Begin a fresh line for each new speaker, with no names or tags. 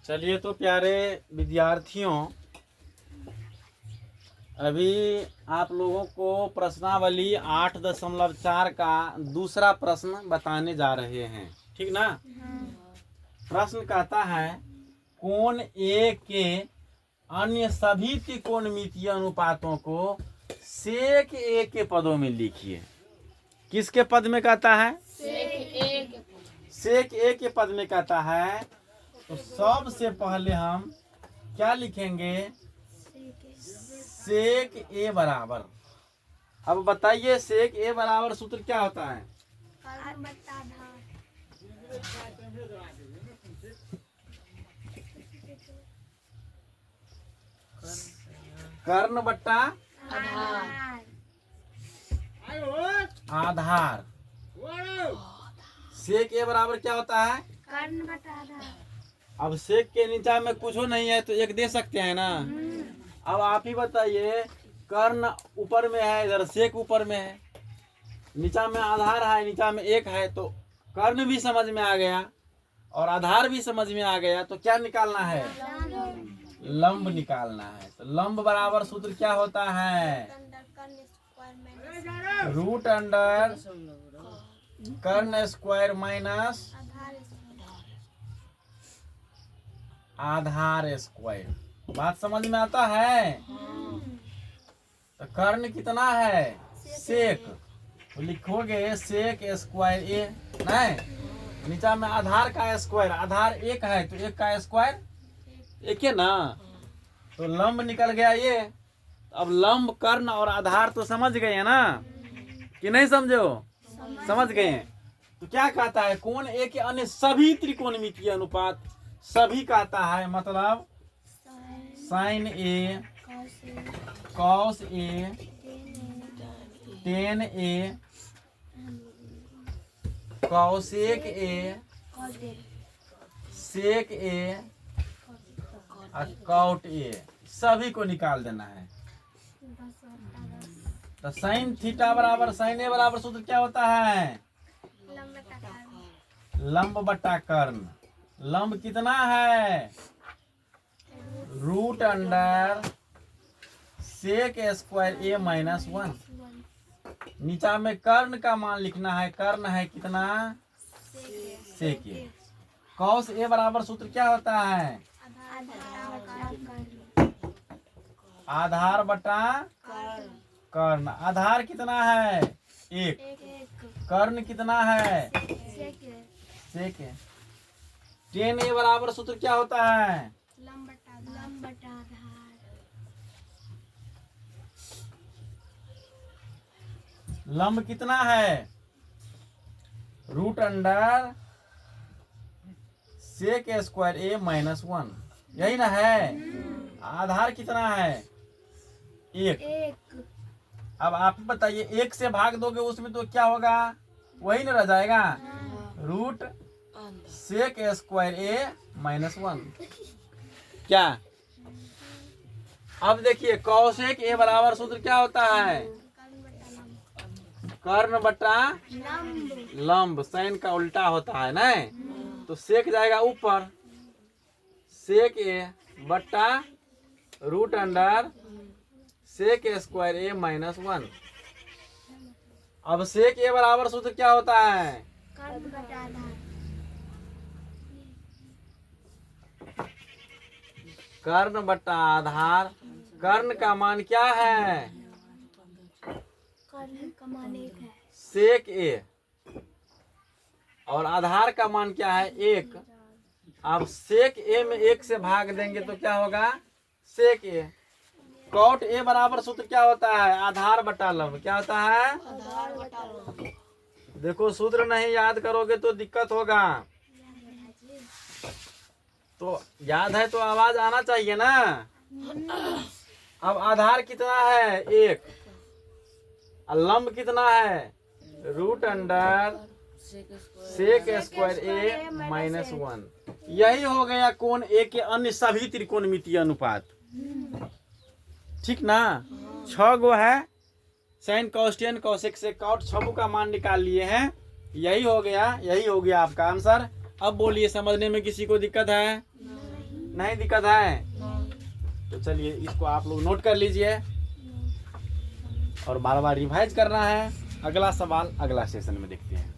चलिए तो प्यारे विद्यार्थियों, अभी आप लोगों को प्रश्नावली 8.4 का दूसरा प्रश्न बताने जा रहे हैं। ठीक ना। प्रश्न कहता है कोण ए के अन्य सभी त्रिकोणमितीय अनुपातों को सेक ए के पदों में लिखिए। किसके पद में कहता है? सेक ए के पद में कहता है। तो सबसे पहले हम क्या लिखेंगे? सेक ए बराबर। अब बताइए सेक ए बराबर सूत्र क्या होता है? कर्ण बट्टा आधार। सेक ए बराबर क्या होता है?
कर्ण बटा आधार।
अब सेक के नीचा में कुछ नहीं है तो एक दे सकते हैं ना। अब आप ही बताइए, कर्ण ऊपर में है, इधर सेक ऊपर में है, नीचा में आधार है, नीचा में एक है, तो कर्ण भी समझ में आ गया और आधार भी समझ में आ गया। तो क्या निकालना है? लंब निकालना है। तो लंब बराबर सूत्र क्या होता है? रूट अंडर कर्ण स्क्वायर माइनस आधार स्क्वायर। बात समझ में आता है? तो कर्ण कितना है? सेक। तो लिखोगे सेक स्क्वायर ए, नहीं, नीचा में आधार का स्क्वायर, आधार एक है तो एक का स्क्वायर एक है ना। तो लंब निकल गया ये। अब लंब, कर्ण और आधार तो समझ गए ना कि नहीं समझो? समझ गए। तो क्या कहता है? कोण ए के अन्य सभी त्रिकोणमितीय अनुपात, सभी कहता है मतलब sine A, cos A, tan A, cosec A, sec A और कॉट ए, सभी को निकाल देना है। तो साइन थीटा बराबर साइन ए बराबर सूत्र क्या होता है? लंब बटा कर्ण। लंब कितना है? रूट अंडर सेक स्क्वायर ए माइनस 1। नीचा में कर्ण का मान लिखना है। कर्ण है कितना? सेक ए। कॉस ए बराबर सूत्र क्या होता है? आधार बटा कर्ण। आधार कितना है? एक। कर्ण कितना है? सेक है। टेन ए बराबर सूत्र क्या होता है?
लंब बटा आधार।
लंब कितना है? रूट अंडर सेक स्क्वायर ए माइनस 1, यही ना है। आधार कितना है? एक। अब आप बताइए, एक से भाग दोगे उसमें तो क्या होगा? वही ना रह जाएगा, रूट सेक स्क्वायर ए माइनस 1। क्या? अब देखिए कॉसेक ए बराबर सूत्र क्या होता है? कर्ण बटा लंब। साइन का उल्टा होता है ना। तो सेक जाएगा ऊपर, सेक ए बटा रूट अंडर सेक स्क्वायर ए माइनस 1। अब सेक ए बराबर सूत्र क्या होता है? कर्ण बटा आधार। कर्ण का मान क्या है?
कर्ण का मान 1 है।
सेक ए। और आधार का मान क्या है? 1। अब सेक ए में 1 से भाग देंगे तो क्या होगा? सेक ए। कॉट ए बराबर सूत्र क्या होता है? आधार बटा लंब। क्या होता है?
आधार बटा लंब।
देखो सूत्र नहीं याद करोगे तो दिक्कत होगा। तो याद है तो आवाज आना चाहिए ना। अब आधार कितना है? 1। और लंब कितना है? रूट अंडर सेक स्क्वायर ए माइनस 1। यही हो गया कोण ए के अन्य सभी त्रिकोणमितीय अनुपात। ठीक ना। 6 गो है। साइन कॉस टेन कॉसेक से कॉट 6 का मान निकाल लिए हैं। यही हो गया आपका आंसर। अब बोलिए, समझने में किसी को दिक्कत है? नहीं दिक्कत है? तो चलिए इसको आप लोग नोट कर लीजिए और बार बार रिवाइज करना है। अगला सवाल अगला सेशन में देखते हैं।